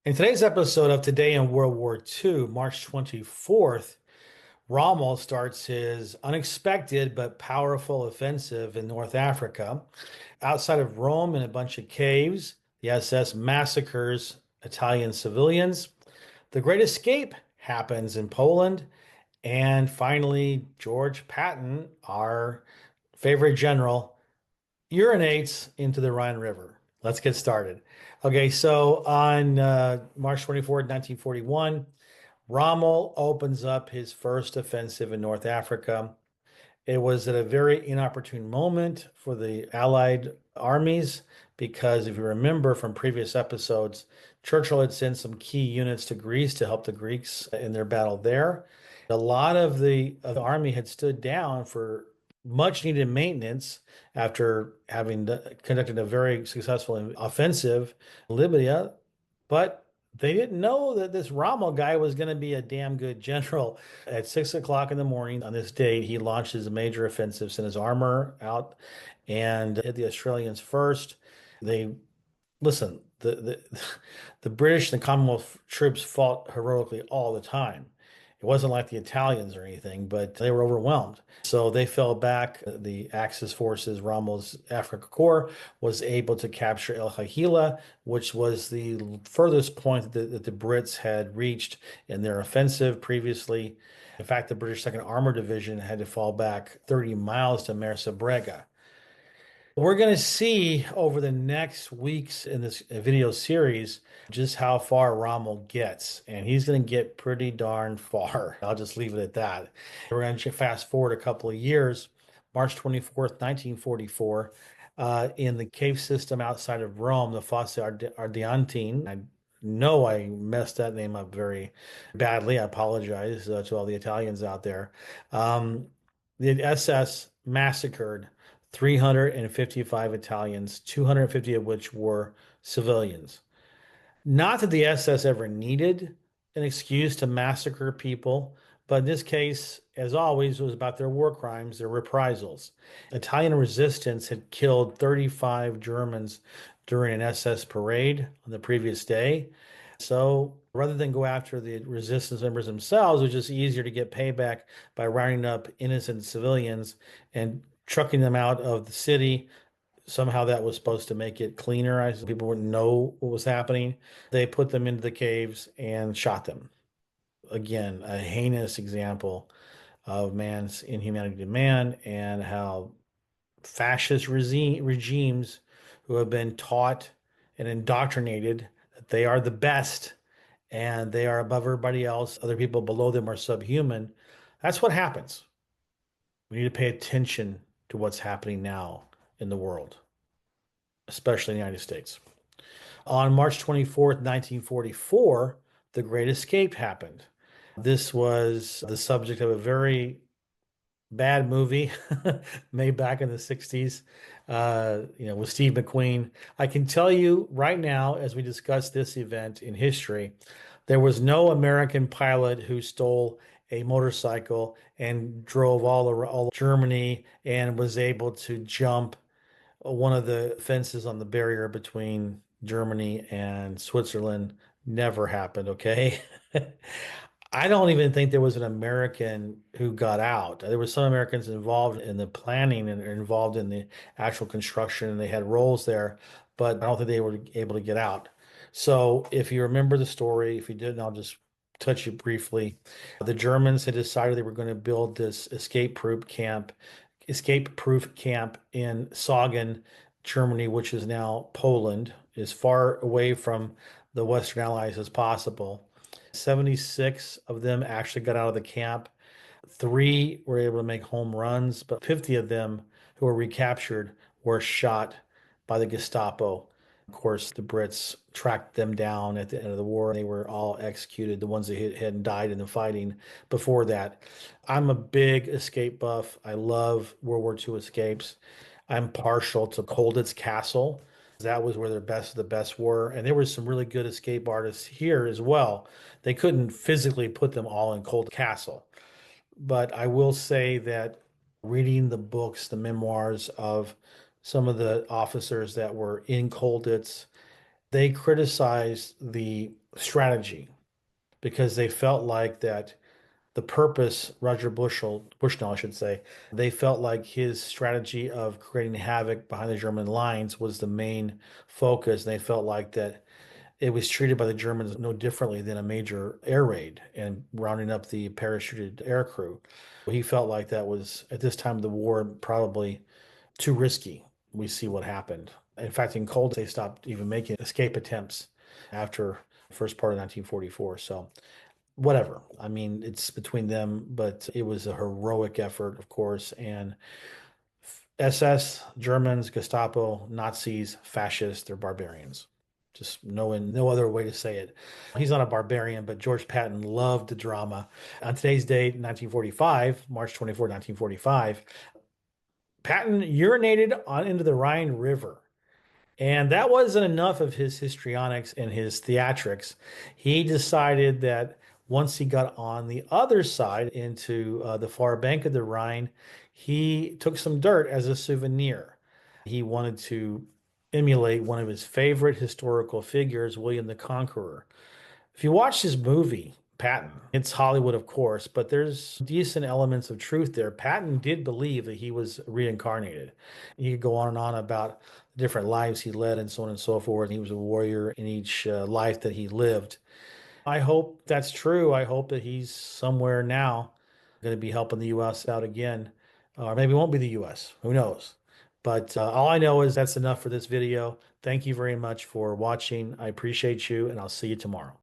In today's episode of Today in World War II, March 24th, Rommel starts his unexpected but powerful offensive in North Africa. Outside of Rome, in a bunch of caves, the SS massacres Italian civilians. The Great Escape happens in Poland. And finally, George Patton, our favorite general, urinates into the Rhine River. Let's get started. Okay, so on March 24th, 1941, Rommel opens up his first offensive in North Africa. It was at a very inopportune moment for the Allied armies because if you remember from previous episodes, Churchill had sent some key units to Greece to help the Greeks in their battle there. A lot of the army had stood down for much needed maintenance after having conducted a very successful offensive in Libya, but they didn't know that this Rommel guy was going to be a damn good general. At 6 o'clock in the morning on this date, he launches a major offensive, sent his armor out, and hit the Australians first. They listen. The British and the Commonwealth troops fought heroically all the time. It wasn't like the Italians or anything, but they were overwhelmed. So they fell back. The Axis forces, Rommel's Africa Corps, was able to capture El Hahila, which was the furthest point that the Brits had reached in their offensive previously. In fact, the British Second Armored Division had to fall back 30 miles to Mersa. We're going to see over the next weeks in this video series just how far Rommel gets, and he's going to get pretty darn far. I'll just leave it at that. We're going to fast forward a couple of years, March 24th, 1944, in the cave system outside of Rome, the Fosse Ardeantine. I know I messed that name up very badly. I apologize to all the Italians out there. The SS massacred 355 Italians, 250 of which were civilians. Not that the SS ever needed an excuse to massacre people, but in this case, as always, it was about their war crimes, their reprisals. Italian resistance had killed 35 Germans during an SS parade on the previous day. So rather than go after the resistance members themselves, it was just easier to get payback by rounding up innocent civilians and trucking them out of the city. Somehow that was supposed to make it cleaner. People wouldn't know what was happening. They put them into the caves and shot them. Again, a heinous example of man's inhumanity to man and how fascist regimes who have been taught and indoctrinated that they are the best and they are above everybody else, other people below them are subhuman. That's what happens. We need to pay attention to what's happening now in the world, especially in the United States. On March 24th, 1944, the Great Escape happened. This was the subject of a very bad movie made back in the 60s, with Steve McQueen. I can tell you right now, as we discuss this event in history, there was no American pilot who stole a motorcycle and drove all Germany and was able to jump one of the fences on the barrier between Germany and Switzerland. Never happened, okay? I don't even think there was an American who got out. There were some Americans involved in the planning and involved in the actual construction, and they had roles there, but I don't think they were able to get out. So if you remember the story, if you didn't, I'll just touch you briefly. The Germans had decided they were going to build this escape-proof camp in Sagen, Germany, which is now Poland, as far away from the Western Allies as possible. 76 of them actually got out of the camp. Three were able to make home runs, but 50 of them who were recaptured were shot by the Gestapo. Of course, the Brits tracked them down at the end of the war. They were all executed, the ones that hadn't died in the fighting before that. I'm a big escape buff. I love World War II escapes. I'm partial to Colditz Castle. That was where their best of the best were. And there were some really good escape artists here as well. They couldn't physically put them all in Colditz Castle. But I will say that reading the books, the memoirs of some of the officers that were in Colditz, they criticized the strategy because they felt like that the purpose, Bushnell, I should say, they felt like his strategy of creating havoc behind the German lines was the main focus. And they felt like that it was treated by the Germans no differently than a major air raid and rounding up the parachuted air crew. He felt like that was, at this time of the war, probably too risky. We see what happened. In fact, in Cold, they stopped even making escape attempts after the first part of 1944. So whatever. I mean, it's between them, but it was a heroic effort, of course. And SS, Germans, Gestapo, Nazis, fascists, they're barbarians. Just no other way to say it. He's not a barbarian, but George Patton loved the drama. On today's date, 1945, March 24, 1945, Patton urinated on into the Rhine River. And that wasn't enough of his histrionics and his theatrics. He decided that once he got on the other side into the far bank of the Rhine, he took some dirt as a souvenir. He wanted to emulate one of his favorite historical figures, William the Conqueror. If you watch this movie, Patton, it's Hollywood, of course, but there's decent elements of truth there. Patton did believe that he was reincarnated. He could go on and on about the different lives he led and so on and so forth. He was a warrior in each life that he lived. I hope that's true. I hope that he's somewhere now going to be helping the U.S. out again. Or maybe it won't be the U.S. Who knows? But all I know is that's enough for this video. Thank you very much for watching. I appreciate you, and I'll see you tomorrow.